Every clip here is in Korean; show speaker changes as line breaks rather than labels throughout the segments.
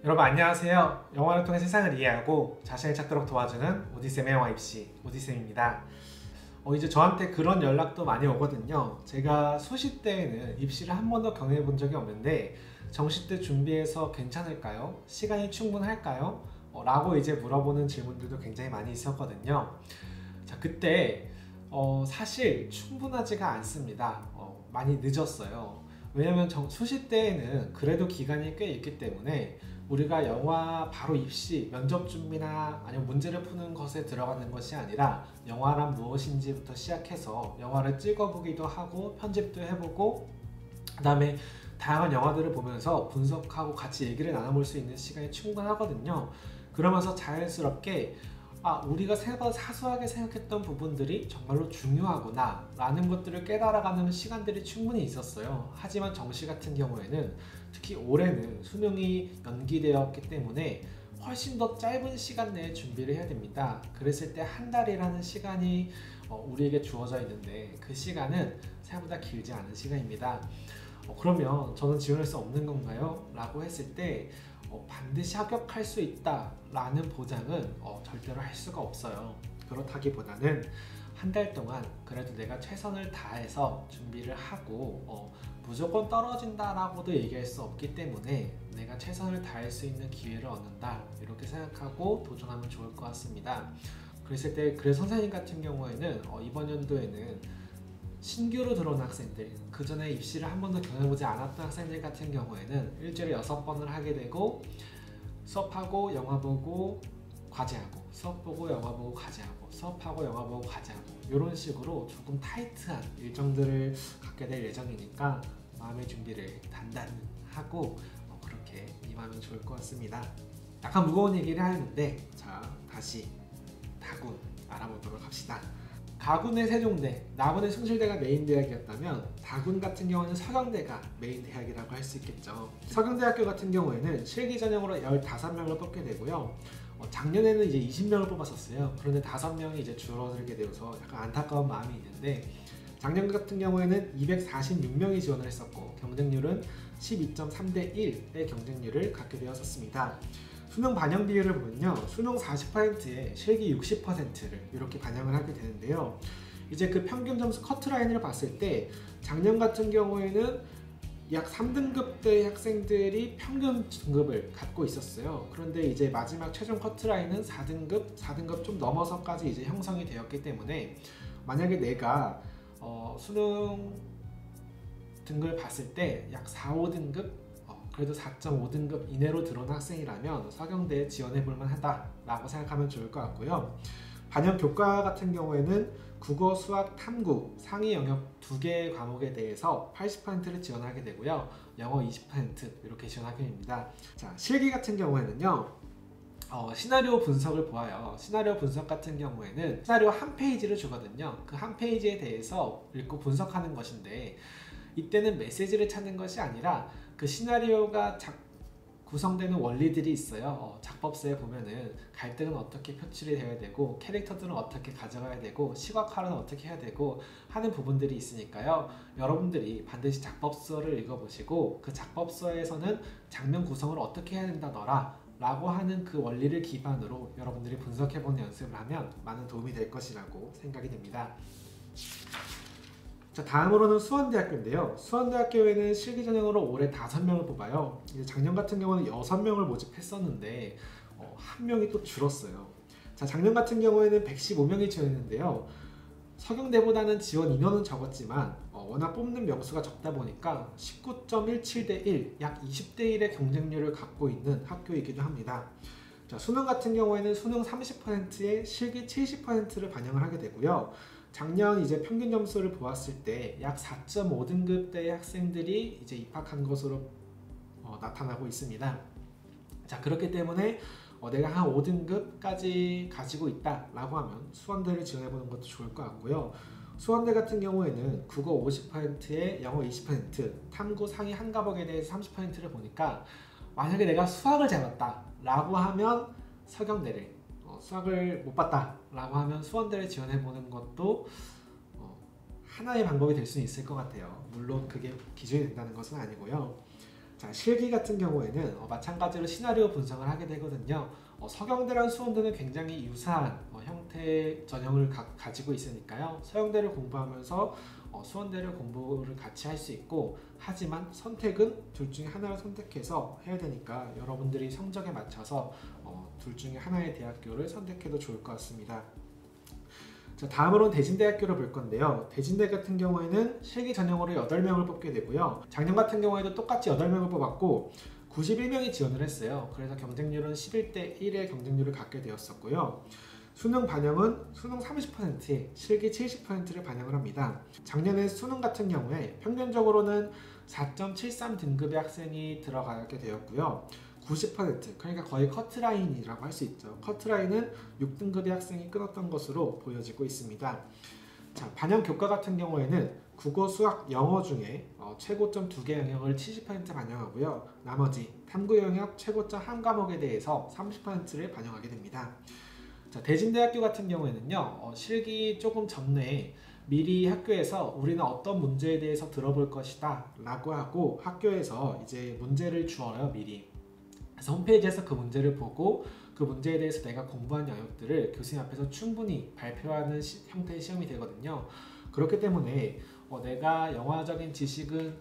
여러분 안녕하세요. 영화를 통해 세상을 이해하고 자신을 찾도록 도와주는 오디쌤의 영화 입시 오디쌤입니다. 이제 저한테 그런 연락도 많이 오거든요. 제가 수시 때에는 입시를 한 번도 경험해 본 적이 없는데 정시 때 준비해서 괜찮을까요? 시간이 충분할까요? 라고 이제 물어보는 질문들도 굉장히 많이 있었거든요. 자, 그때 사실 충분하지가 않습니다. 많이 늦었어요. 왜냐면 수시 때에는 그래도 기간이 꽤 있기 때문에 우리가 영화 바로 입시, 면접 준비나 아니면 문제를 푸는 것에 들어가는 것이 아니라 영화란 무엇인지부터 시작해서 영화를 찍어보기도 하고 편집도 해보고 그 다음에 다양한 영화들을 보면서 분석하고 같이 얘기를 나눠볼 수 있는 시간이 충분하거든요. 그러면서 자연스럽게 우리가 생각보다 사소하게 생각했던 부분들이 정말로 중요하구나 라는 것들을 깨달아가는 시간들이 충분히 있었어요. 하지만 정시 같은 경우에는 특히 올해는 수능이 연기되었기 때문에 훨씬 더 짧은 시간 내에 준비를 해야 됩니다. 그랬을 때 한 달이라는 시간이 우리에게 주어져 있는데 그 시간은 생각보다 길지 않은 시간입니다. 그러면 저는 지원할 수 없는 건가요? 라고 했을 때 반드시 합격할 수 있다 라는 보장은 절대로 할 수가 없어요. 그렇다기보다는 한 달 동안 그래도 내가 최선을 다해서 준비를 하고 무조건 떨어진다 라고도 얘기할 수 없기 때문에 내가 최선을 다할 수 있는 기회를 얻는다 이렇게 생각하고 도전하면 좋을 것 같습니다. 그랬을 때 그래서 선생님 같은 경우에는 이번 연도에는 신규로 들어온 학생들, 그 전에 입시를 한 번도 경험해보지 않았던 학생들 같은 경우에는 일주일에 6번을 하게 되고 수업하고 영화 보고 과제하고 수업 보고 영화 보고 과제하고 수업하고 영화 보고 과제하고 이런 식으로 조금 타이트한 일정들을 갖게 될 예정이니까 마음의 준비를 단단히 하고 그렇게 임하면 좋을 것 같습니다. 약간 무거운 얘기를 하는데 자, 다시 다군 알아보도록 합시다. 가군의 세종대, 남원의 숭실대가 메인 대학이었다면 다군 같은 경우는 서경대가 메인 대학이라고 할 수 있겠죠. 서경대학교 같은 경우에는 실기 전형으로 15명을 뽑게 되고요. 작년에는 이제 20명을 뽑았었어요. 그런데 5명이 이제 줄어들게 되어서 약간 안타까운 마음이 있는데 작년 같은 경우에는 246명이 지원을 했었고 경쟁률은 12.3대 1의 경쟁률을 갖게 되었었습니다. 수능 반영 비율을 보면요, 수능 40%에 실기 60%를 이렇게 반영을 하게 되는데요. 이제 그 평균 점수 커트라인을 봤을 때 작년 같은 경우에는 약 3등급대 학생들이 평균 등급을 갖고 있었어요. 그런데 이제 마지막 최종 커트라인은 4등급 좀 넘어서까지 이제 형성이 되었기 때문에 만약에 내가 수능 등급을 봤을 때 약 4, 5등급 그래도 4.5등급 이내로 들어온 학생이라면 서경대에 지원해볼 만하다라고 생각하면 좋을 것 같고요. 반영 교과 같은 경우에는 국어, 수학, 탐구 상위 영역 2개의 과목에 대해서 80%를 지원하게 되고요. 영어 20% 이렇게 지원하게 됩니다. 자, 실기 같은 경우에는요. 시나리오 분석을 보아요. 시나리오 분석 같은 경우에는 시나리오 한 페이지를 주거든요. 그 한 페이지에 대해서 읽고 분석하는 것인데 이때는 메시지를 찾는 것이 아니라 그 시나리오가 구성되는 원리들이 있어요. 작법서에 보면은 갈등은 어떻게 표출이 되어야 되고 캐릭터들은 어떻게 가져가야 되고 시각화는 어떻게 해야 되고 하는 부분들이 있으니까요. 여러분들이 반드시 작법서를 읽어보시고 그 작법서에서는 장면 구성을 어떻게 해야 된다더라 라고 하는 그 원리를 기반으로 여러분들이 분석해보는 연습을 하면 많은 도움이 될 것이라고 생각이 됩니다. 자, 다음으로는 수원대학교인데요. 수원대학교에는 실기 전형으로 올해 5명을 뽑아요. 이제 작년 같은 경우는 6명을 모집했었는데 1명이 또 줄었어요. 자, 작년 같은 경우에는 115명이 지원했는데요. 서경대보다는 지원 인원은 적었지만 워낙 뽑는 명수가 적다 보니까 19.17대 1, 약 20대 1의 경쟁률을 갖고 있는 학교이기도 합니다. 자, 수능 같은 경우에는 수능 30%에 실기 70%를 반영을 하게 되고요. 작년 이제 평균 점수를 보았을 때 약 4.5등급대의 학생들이 이제 입학한 것으로 나타나고 있습니다. 자, 그렇기 때문에 내가 한 5등급까지 가지고 있다라고 하면 수원대를 지원해보는 것도 좋을 것 같고요. 수원대 같은 경우에는 국어 50%에 영어 20%, 탐구 상위 한 과목에 대해서 30%를 보니까 만약에 내가 수학을 잘 봤다라고 하면 서경대를, 수학을 못 봤다 라고 하면 수원대를 지원해보는 것도 하나의 방법이 될 수 있을 것 같아요. 물론 그게 기준이 된다는 것은 아니고요. 자, 실기 같은 경우에는 마찬가지로 시나리오 분석을 하게 되거든요. 서경대랑 수원대는 굉장히 유사한 형태 전형을 가지고 있으니까요. 서경대를 공부하면서 수원대를 공부를 같이 할 수 있고, 하지만 선택은 둘 중에 하나를 선택해서 해야 되니까 여러분들이 성적에 맞춰서 둘 중에 하나의 대학교를 선택해도 좋을 것 같습니다. 자, 다음으로는 대진대학교를 볼 건데요. 대진대 같은 경우에는 실기 전형으로 8명을 뽑게 되고요. 작년 같은 경우에도 똑같이 8명을 뽑았고 91명이 지원을 했어요. 그래서 경쟁률은 11대 1의 경쟁률을 갖게 되었었고요. 수능 반영은 수능 30%에 실기 70%를 반영을 합니다. 작년에 수능 같은 경우에 평균적으로는 4.73 등급의 학생이 들어가게 되었고요. 90% 그러니까 거의 커트라인이라고 할 수 있죠. 커트라인은 6등급의 학생이 끊었던 것으로 보여지고 있습니다. 자, 반영 교과 같은 경우에는 국어, 수학, 영어 중에 최고점 2개 영역을 70% 반영하고요. 나머지 탐구 영역 최고점 한 과목에 대해서 30%를 반영하게 됩니다. 자, 대진대학교 같은 경우에는요, 실기 조금 전에 미리 학교에서 우리는 어떤 문제에 대해서 들어볼 것이다 라고 하고 학교에서 이제 문제를 주어요, 미리. 그래서 홈페이지에서 그 문제를 보고 그 문제에 대해서 내가 공부한 영역들을 교수님 앞에서 충분히 발표하는 형태의 시험이 되거든요. 그렇기 때문에 내가 영화적인 지식은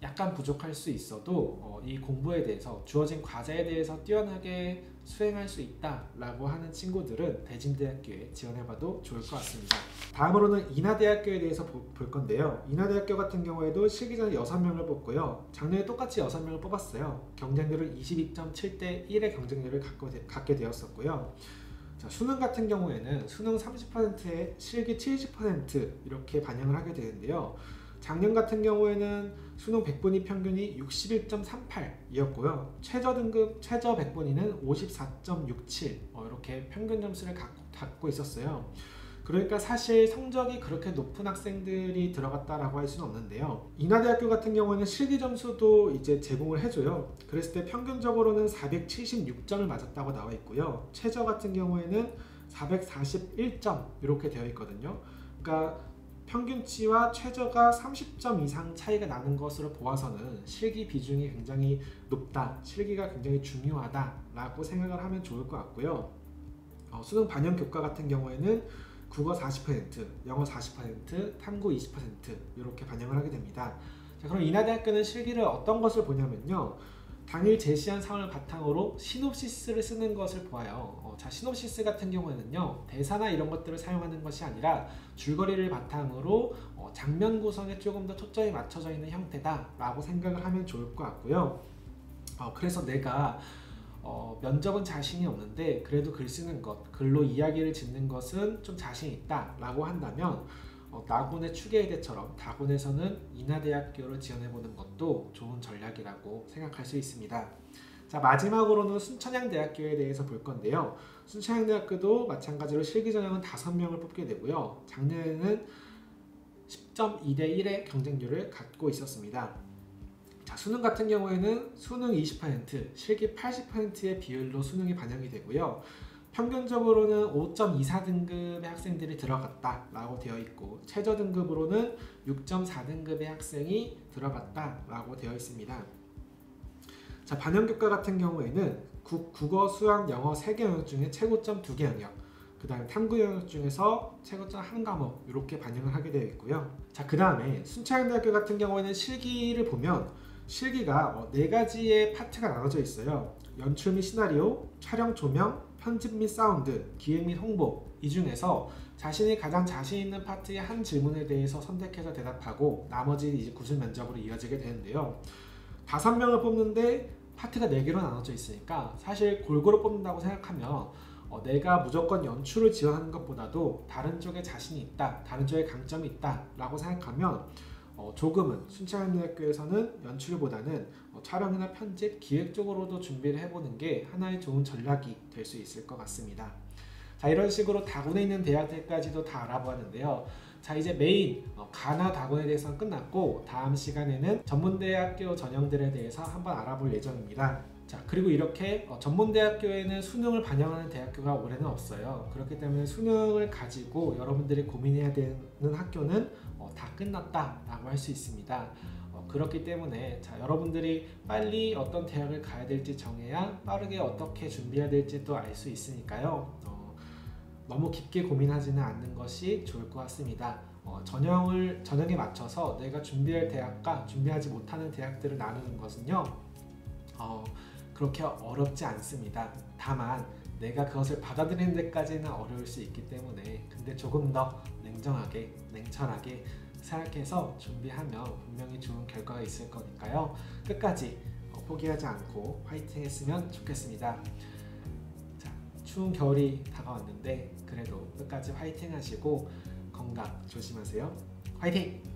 약간 부족할 수 있어도 이 공부에 대해서 주어진 과제에 대해서 뛰어나게 수행할 수 있다라고 하는 친구들은 대진대학교에 지원해봐도 좋을 것 같습니다. 다음으로는 인하대학교에 대해서 볼 건데요. 인하대학교 같은 경우에도 실기전에 6명을 뽑고요. 작년에 똑같이 6명을 뽑았어요. 경쟁률은 22.7대 1의 경쟁률을 갖게 되었었고요. 자, 수능 같은 경우에는 수능 30%에 실기 70% 이렇게 반영을 하게 되는데요. 작년 같은 경우에는 수능 100분위 평균이 61.38이었고요. 최저 등급 최저 100분위는 54.67 이렇게 평균 점수를 갖고 있었어요. 그러니까 사실 성적이 그렇게 높은 학생들이 들어갔다라고 할 수는 없는데요. 인하대학교 같은 경우는 실기 점수도 이제 제공을 해줘요. 그랬을 때 평균적으로는 476점을 맞았다고 나와 있고요. 최저 같은 경우에는 441점 이렇게 되어 있거든요. 그러니까 평균치와 최저가 30점 이상 차이가 나는 것으로 보아서는 실기 비중이 굉장히 높다, 실기가 굉장히 중요하다라고 생각을 하면 좋을 것 같고요. 수능 반영 교과 같은 경우에는 국어 40%, 영어 40%, 탐구 20% 이렇게 반영을 하게 됩니다. 자, 그럼 인하대학교는 실기를 어떤 것을 보냐면요. 당일 제시한 사항을 바탕으로 시놉시스를 쓰는 것을 보아요. 자, 시놉시스 같은 경우에는요, 대사나 이런 것들을 사용하는 것이 아니라 줄거리를 바탕으로 장면 구성에 조금 더 초점이 맞춰져 있는 형태다라고 생각을 하면 좋을 것 같고요. 그래서 내가 면접은 자신이 없는데 그래도 글 쓰는 것, 글로 이야기를 짓는 것은 좀 자신 있다 라고 한다면 나군의 추계의대처럼 다군에서는 인하대학교를 지원해보는 것도 좋은 전략이라고 생각할 수 있습니다. 자, 마지막으로는 순천향대학교에 대해서 볼 건데요. 순천향대학교도 마찬가지로 실기전형은 5명을 뽑게 되고요. 작년에는 10.2대 1의 경쟁률을 갖고 있었습니다. 자, 수능 같은 경우에는 수능 20%, 실기 80%의 비율로 수능이 반영이 되고요. 평균적으로는 5.24등급의 학생들이 들어갔다라고 되어 있고 최저 등급으로는 6.4등급의 학생이 들어갔다라고 되어 있습니다. 자, 반영교과 같은 경우에는 국어, 수학, 영어 3개 영역 중에 최고점 2개 영역, 그 다음에 탐구 영역 중에서 최고점 한 과목 이렇게 반영을 하게 되어 있고요. 자, 그 다음에 순천향대학교 같은 경우에는 실기를 보면 실기가 4가지의 파트가 나눠져 있어요. 연출 및 시나리오, 촬영 조명, 편집 및 사운드, 기획 및 홍보. 이 중에서 자신이 가장 자신 있는 파트의 한 질문에 대해서 선택해서 대답하고 나머지 이제 구술 면접으로 이어지게 되는데요. 5명을 뽑는데 파트가 4개로 나눠져 있으니까 사실 골고루 뽑는다고 생각하면 내가 무조건 연출을 지원하는 것보다도 다른 쪽에 자신이 있다, 다른 쪽에 강점이 있다 라고 생각하면 조금은 순천향대학교에서는 연출보다는 촬영이나 편집, 기획 쪽으로도 준비를 해보는 게 하나의 좋은 전략이 될 수 있을 것 같습니다. 자, 이런 식으로 다군에 있는 대학들까지도 다 알아보았는데요. 자, 이제 메인 가나 다군에 대해서는 끝났고 다음 시간에는 전문대학교 전형들에 대해서 한번 알아볼 예정입니다. 자, 그리고 이렇게 전문대학교에는 수능을 반영하는 대학교가 올해는 없어요. 그렇기 때문에 수능을 가지고 여러분들이 고민해야 되는 학교는 다 끝났다라고 할 수 있습니다. 그렇기 때문에 자, 여러분들이 빨리 어떤 대학을 가야 될지 정해야 빠르게 어떻게 준비해야 될지도 알 수 있으니까요. 너무 깊게 고민하지는 않는 것이 좋을 것 같습니다. 전형에 맞춰서 내가 준비할 대학과 준비하지 못하는 대학들을 나누는 것은요, 그렇게 어렵지 않습니다. 다만 내가 그것을 받아들이는 데까지는 어려울 수 있기 때문에 근데 조금 더 냉정하게, 냉철하게 생각해서 준비하면 분명히 좋은 결과가 있을 거니까요. 끝까지 포기하지 않고 화이팅 했으면 좋겠습니다. 자, 추운 겨울이 다가왔는데 그래도 끝까지 화이팅 하시고 건강 조심하세요. 화이팅!